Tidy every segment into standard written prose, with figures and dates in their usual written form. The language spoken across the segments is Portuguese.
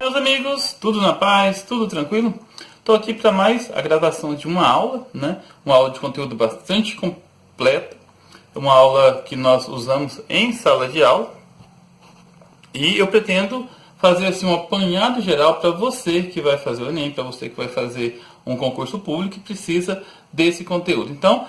meus amigos, tudo na paz, tudo tranquilo? Estou aqui para mais a gravação de uma aula, Uma aula de conteúdo bastante completa, uma aula que nós usamos em sala de aula, e eu pretendo fazer assim um apanhado geral para você que vai fazer o Enem, para você que vai fazer um concurso público e precisa desse conteúdo. Então,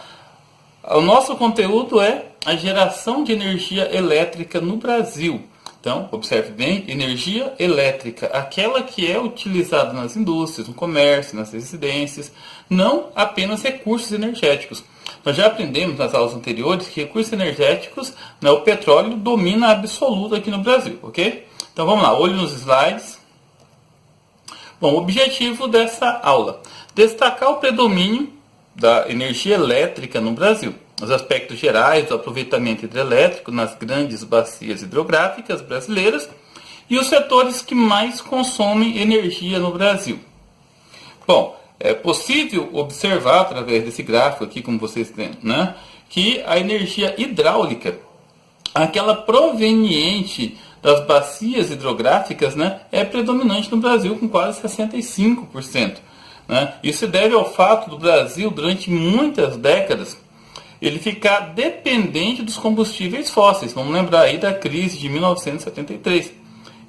o nosso conteúdo é a geração de energia elétrica no Brasil. Então, observe bem, energia elétrica, aquela que é utilizada nas indústrias, no comércio, nas residências, não apenas recursos energéticos. Nós já aprendemos nas aulas anteriores que recursos energéticos, o petróleo domina absoluto aqui no Brasil, ok? Então vamos lá, olho nos slides. Bom, o objetivo dessa aula, destacar o predomínio da energia elétrica no Brasil, os aspectos gerais do aproveitamento hidrelétrico nas grandes bacias hidrográficas brasileiras e os setores que mais consomem energia no Brasil. Bom, é possível observar através desse gráfico aqui, como vocês têm, que a energia hidráulica, aquela proveniente das bacias hidrográficas, é predominante no Brasil com quase 65%. Isso se deve ao fato do Brasil, durante muitas décadas, ele ficar dependente dos combustíveis fósseis. Vamos lembrar aí da crise de 1973.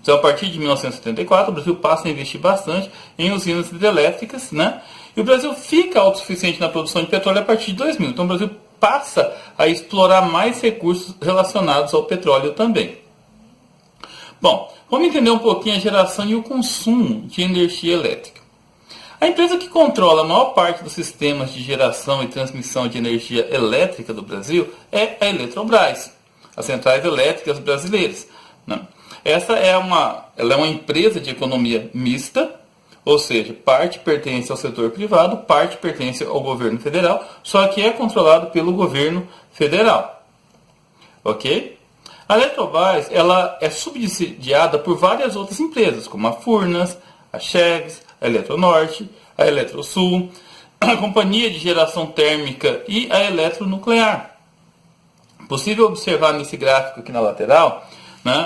Então, a partir de 1974, o Brasil passa a investir bastante em usinas hidrelétricas, E o Brasil fica autossuficiente na produção de petróleo a partir de 2000. Então, o Brasil passa a explorar mais recursos relacionados ao petróleo também. Bom, vamos entender um pouquinho a geração e o consumo de energia elétrica. A empresa que controla a maior parte dos sistemas de geração e transmissão de energia elétrica do Brasil é a Eletrobras, as centrais elétricas brasileiras. Ela é uma empresa de economia mista, ou seja, parte pertence ao setor privado, parte pertence ao governo federal, só que é controlado pelo governo federal. Ok? A Eletrobras ela é subsidiada por várias outras empresas, como a Furnas, a Cheves, a Eletronorte, a Eletrosul, a Companhia de Geração Térmica e a Eletronuclear. Possível observar nesse gráfico aqui na lateral,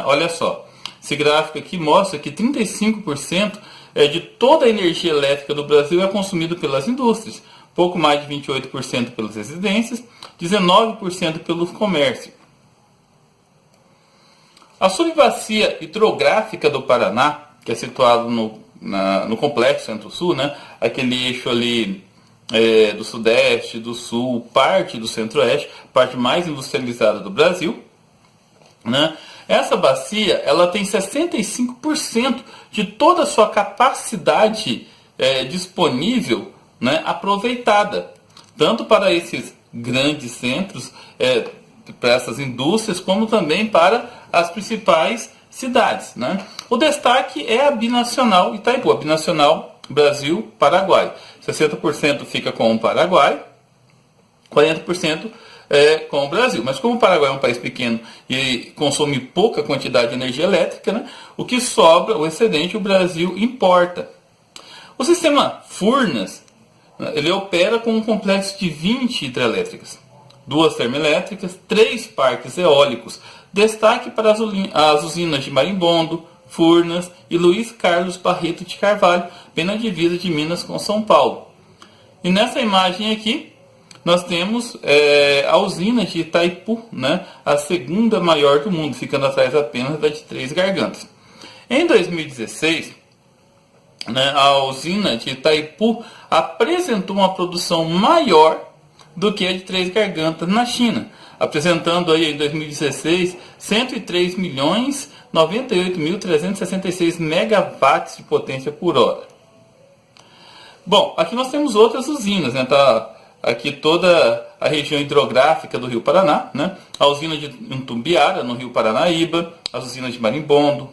olha só, esse gráfico aqui mostra que 35% de toda a energia elétrica do Brasil é consumido pelas indústrias, pouco mais de 28% pelas residências, 19% pelo comércio. A subbacia hidrográfica do Paraná, que é situado no complexo Centro-Sul, aquele eixo ali do Sudeste, do Sul, parte do Centro-Oeste, parte mais industrializada do Brasil, Essa bacia ela tem 65% de toda a sua capacidade disponível, aproveitada, tanto para esses grandes centros, para essas indústrias, como também para as principais cidades. O destaque é a binacional Itaipu, a binacional Brasil-Paraguai. 60% fica com o Paraguai, 40% com o Brasil. Mas como o Paraguai é um país pequeno e consome pouca quantidade de energia elétrica, o que sobra, o excedente, o Brasil importa. O sistema Furnas, ele opera com um complexo de 20 hidrelétricas, 2 termoelétricas, 3 parques eólicos. Destaque para as usinas de Marimbondo, Furnas e Luiz Carlos Barreto de Carvalho, bem na divisa de Minas com São Paulo. E nessa imagem aqui, nós temos a usina de Itaipu, a segunda maior do mundo, ficando atrás apenas da de Três Gargantas. Em 2016, a usina de Itaipu apresentou uma produção maior do que a de Três Gargantas na China, apresentando aí em 2016 103.098.366 megawatts de potência por hora. Bom, aqui nós temos outras usinas, tá aqui toda a região hidrográfica do Rio Paraná, a usina de Itumbiara, no Rio Paranaíba, as usinas de Marimbondo,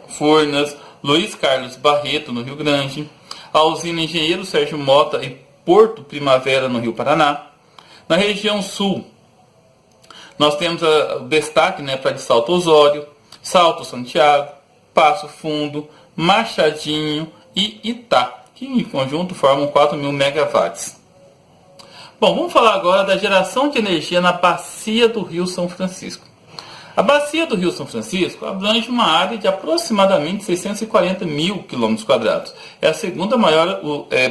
Furnas, Luiz Carlos Barreto, no Rio Grande, a usina Engenheiro Sérgio Mota e Porto Primavera, no Rio Paraná. Na região sul, nós temos o destaque para de Salto Osório, Salto Santiago, Passo Fundo, Machadinho e Itá, que em conjunto formam 4.000 megawatts. Bom, vamos falar agora da geração de energia na bacia do Rio São Francisco. A bacia do Rio São Francisco abrange uma área de aproximadamente 640 mil quilômetros quadrados. É a segunda maior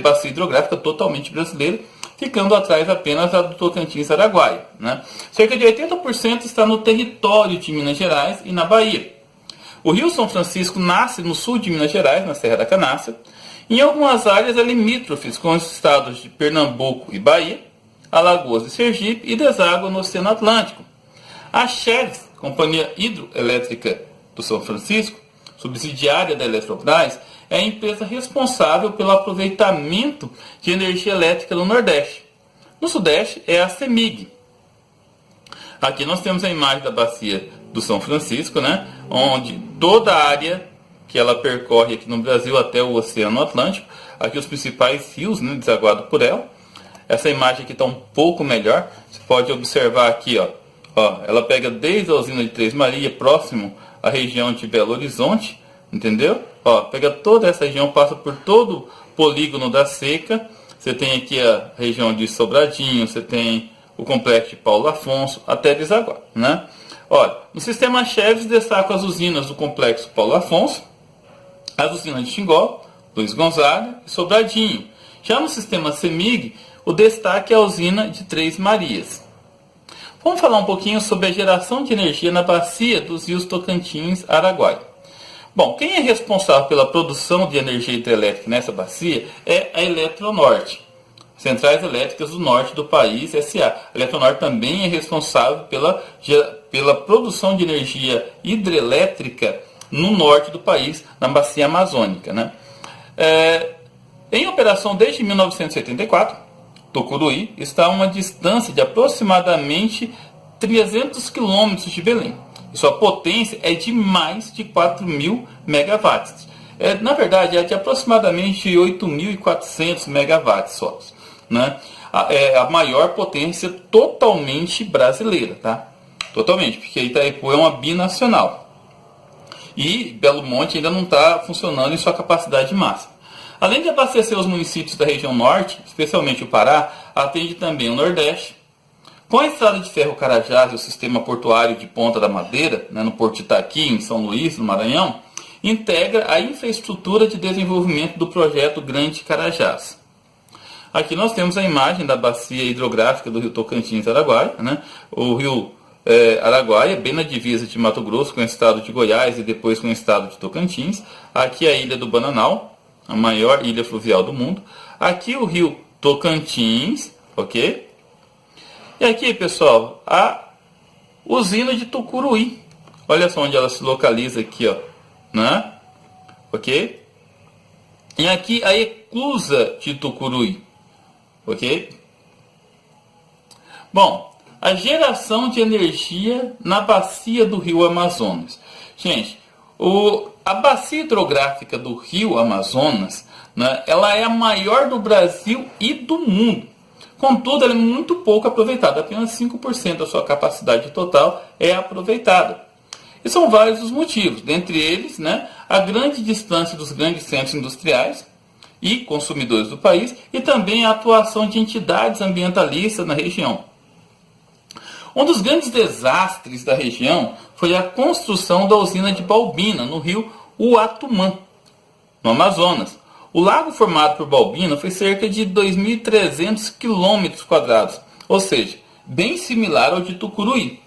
bacia hidrográfica totalmente brasileira, ficando atrás apenas da do Tocantins-Araguaia, né? Cerca de 80% está no território de Minas Gerais e na Bahia. O Rio São Francisco nasce no sul de Minas Gerais, na Serra da Canastra. Em algumas áreas é limítrofes com os estados de Pernambuco e Bahia, Alagoas e Sergipe, e deságua no Oceano Atlântico. A Cheves, Companhia Hidroelétrica do São Francisco, subsidiária da Eletrobras, é a empresa responsável pelo aproveitamento de energia elétrica no Nordeste. No Sudeste é a CEMIG. Aqui nós temos a imagem da bacia do São Francisco, né, onde toda a área que ela percorre aqui no Brasil até o Oceano Atlântico, aqui os principais rios, né, desaguados por ela. Essa imagem aqui está um pouco melhor. Você pode observar aqui, ó, ela pega desde a usina de Três Marias, próximo à região de Belo Horizonte, entendeu? Ó, pega toda essa região, passa por todo o polígono da Seca. Você tem aqui a região de Sobradinho, você tem o complexo de Paulo Afonso, até desaguar, né? Olha, no sistema Cheves destaca as usinas do complexo Paulo Afonso, as usinas de Xingó, Luiz Gonzaga e Sobradinho. Já no sistema CEMIG, o destaque é a usina de Três Marias. Vamos falar um pouquinho sobre a geração de energia na bacia dos rios Tocantins e Araguaia. Bom, quem é responsável pela produção de energia hidrelétrica nessa bacia é a Eletronorte, Centrais Elétricas do Norte do país, SA. A Eletronorte também é responsável pela produção de energia hidrelétrica no norte do país, na bacia amazônica, né? Em operação desde 1984, Tucuruí está a uma distância de aproximadamente 300 quilômetros de Belém. E sua potência é de mais de 4.000 megawatts. Na verdade, é de aproximadamente 8.400 megawatts só, né? É a maior potência totalmente brasileira, tá? Totalmente, porque Itaipu é uma binacional. E Belo Monte ainda não está funcionando em sua capacidade máxima. Além de abastecer os municípios da região norte, especialmente o Pará, atende também o Nordeste. Com a estrada de ferro Carajás e o sistema portuário de Ponta da Madeira, né, no Porto de Itaqui, em São Luís, no Maranhão, integra a infraestrutura de desenvolvimento do projeto Grande Carajás. Aqui nós temos a imagem da bacia hidrográfica do rio Tocantins-Araguaia, né? O rio Araguaia, bem na divisa de Mato Grosso com o estado de Goiás e depois com o estado de Tocantins. Aqui a ilha do Bananal, a maior ilha fluvial do mundo. Aqui o rio Tocantins, ok? E aqui, pessoal, a usina de Tucuruí. Olha só onde ela se localiza aqui, ó, né? Ok? E aqui a eclusa de Tucuruí, ok? Bom, a geração de energia na bacia do rio Amazonas. Gente, a bacia hidrográfica do rio Amazonas, né, ela é a maior do Brasil e do mundo. Contudo, ela é muito pouco aproveitada. Apenas 5% da sua capacidade total é aproveitada. E são vários os motivos. Dentre eles, né, a grande distância dos grandes centros industriais e consumidores do país, e também a atuação de entidades ambientalistas na região. Um dos grandes desastres da região foi a construção da usina de Balbina, no rio Uatumã, no Amazonas. O lago formado por Balbina foi cerca de 2.300 km², ou seja, bem similar ao de Tucuruí.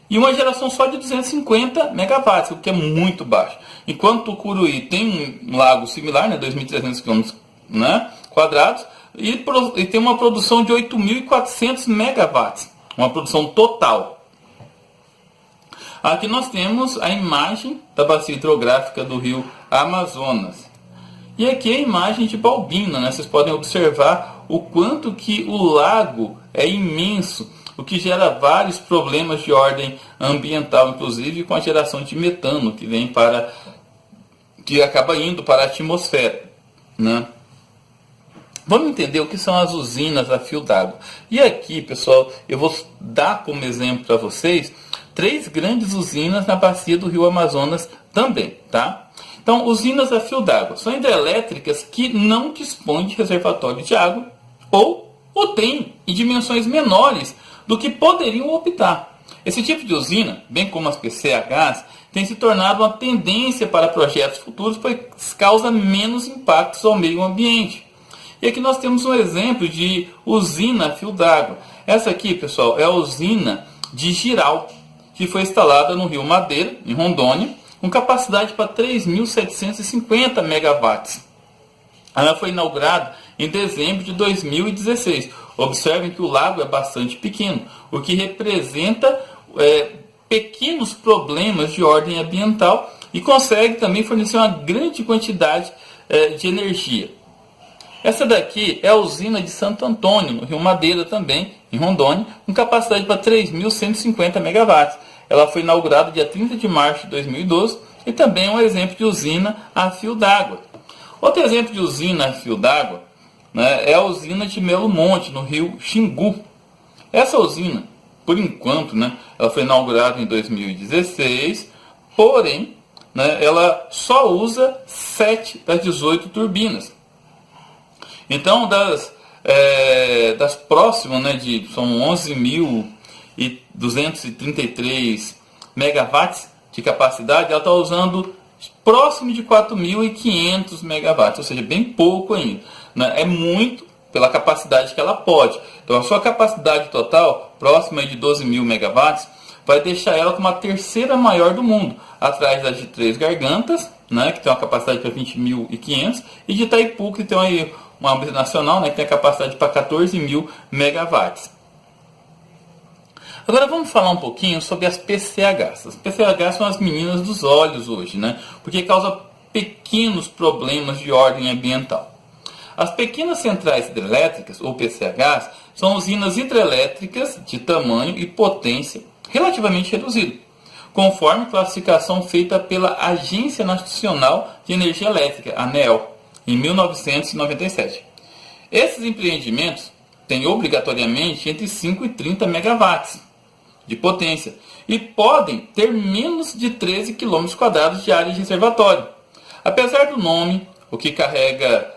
E uma geração só de 250 megawatts, o que é muito baixo. Enquanto Tucuruí tem um lago similar, né, 2.300 km², né, e tem uma produção de 8.400 megawatts, uma produção total. Aqui nós temos a imagem da bacia hidrográfica do rio Amazonas. E aqui é a imagem de Balbina, né? Vocês podem observar o quanto que o lago é imenso, o que gera vários problemas de ordem ambiental, inclusive com a geração de metano que acaba indo para a atmosfera, né? Vamos entender o que são as usinas a fio d'água. E aqui, pessoal, eu vou dar como exemplo para vocês 3 grandes usinas na bacia do rio Amazonas também, tá? Então, usinas a fio d'água são hidrelétricas que não dispõem de reservatório de água ou o têm em dimensões menores do que poderiam optar. Esse tipo de usina, bem como as PCHs, tem se tornado uma tendência para projetos futuros, pois causa menos impactos ao meio ambiente. E aqui nós temos um exemplo de usina a fio d'água. Essa aqui, pessoal, é a usina de Jirau, que foi instalada no Rio Madeira, em Rondônia, com capacidade para 3.750 megawatts. Ela foi inaugurada em dezembro de 2016. Observem que o lago é bastante pequeno, o que representa pequenos problemas de ordem ambiental e consegue também fornecer uma grande quantidade de energia. Essa daqui é a usina de Santo Antônio, no Rio Madeira também, em Rondônia, com capacidade para 3.150 megawatts. Ela foi inaugurada dia 30 de março de 2012 e também é um exemplo de usina a fio d'água. Outro exemplo de usina a fio d'água, né, é a usina de Melo Monte, no rio Xingu. Essa usina, por enquanto, né, ela foi inaugurada em 2016, porém, né, ela só usa 7 das 18 turbinas. Então, das próximas, né, são 11.233 megawatts de capacidade, ela está usando próximo de 4.500 megawatts, ou seja, bem pouco ainda. Né? É muito pela capacidade que ela pode. Então, a sua capacidade total, próxima de 12.000 megawatts, vai deixar ela como a terceira maior do mundo, atrás das de Três Gargantas, né, que tem uma capacidade para 20.500, e de Itaipu, que tem aí uma nacional, né, que tem a capacidade para 14.000 megawatts. Agora vamos falar um pouquinho sobre as PCHs. As PCHs são as meninas dos olhos hoje, né, porque causam pequenos problemas de ordem ambiental. As pequenas centrais hidrelétricas, ou PCHs, são usinas hidrelétricas de tamanho e potência relativamente reduzido, conforme classificação feita pela Agência Nacional de Energia Elétrica, ANEEL, em 1997. Esses empreendimentos têm obrigatoriamente entre 5 e 30 megawatts de potência e podem ter menos de 13 km² de área de reservatório. Apesar do nome, o que carrega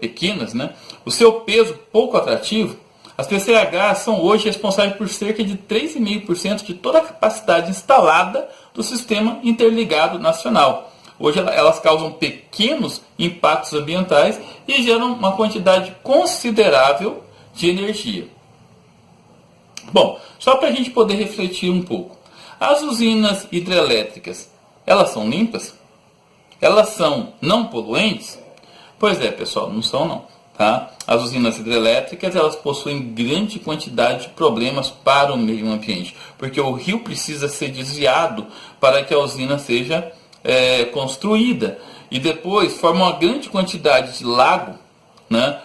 pequenas, né, o seu peso pouco atrativo, as PCHs são hoje responsáveis por cerca de 3,5% de toda a capacidade instalada do Sistema Interligado Nacional. Hoje elas causam pequenos impactos ambientais e geram uma quantidade considerável de energia. Bom, só para a gente poder refletir um pouco. As usinas hidrelétricas, elas são limpas? Elas são não poluentes? Pois é, pessoal, não são não. Tá? As usinas hidrelétricas, elas possuem grande quantidade de problemas para o meio ambiente, porque o rio precisa ser desviado para que a usina seja construída, e depois forma uma grande quantidade de lago, né?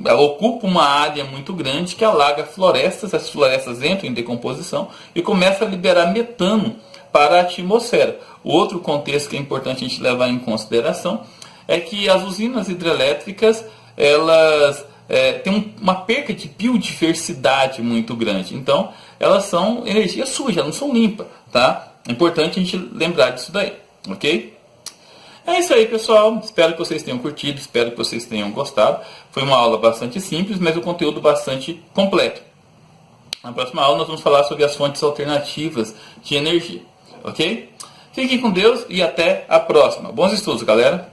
Ela ocupa uma área muito grande que alaga florestas, as florestas entram em decomposição e começa a liberar metano para a atmosfera. O outro contexto que é importante a gente levar em consideração é que as usinas hidrelétricas, elas têm uma perca de biodiversidade muito grande, então elas são energia suja, elas não são limpas, tá? É importante a gente lembrar disso daí. Ok? É isso aí, pessoal. Espero que vocês tenham curtido, espero que vocês tenham gostado. Foi uma aula bastante simples, mas o conteúdo bastante completo. Na próxima aula nós vamos falar sobre as fontes alternativas de energia. Ok? Fiquem com Deus e até a próxima. Bons estudos, galera!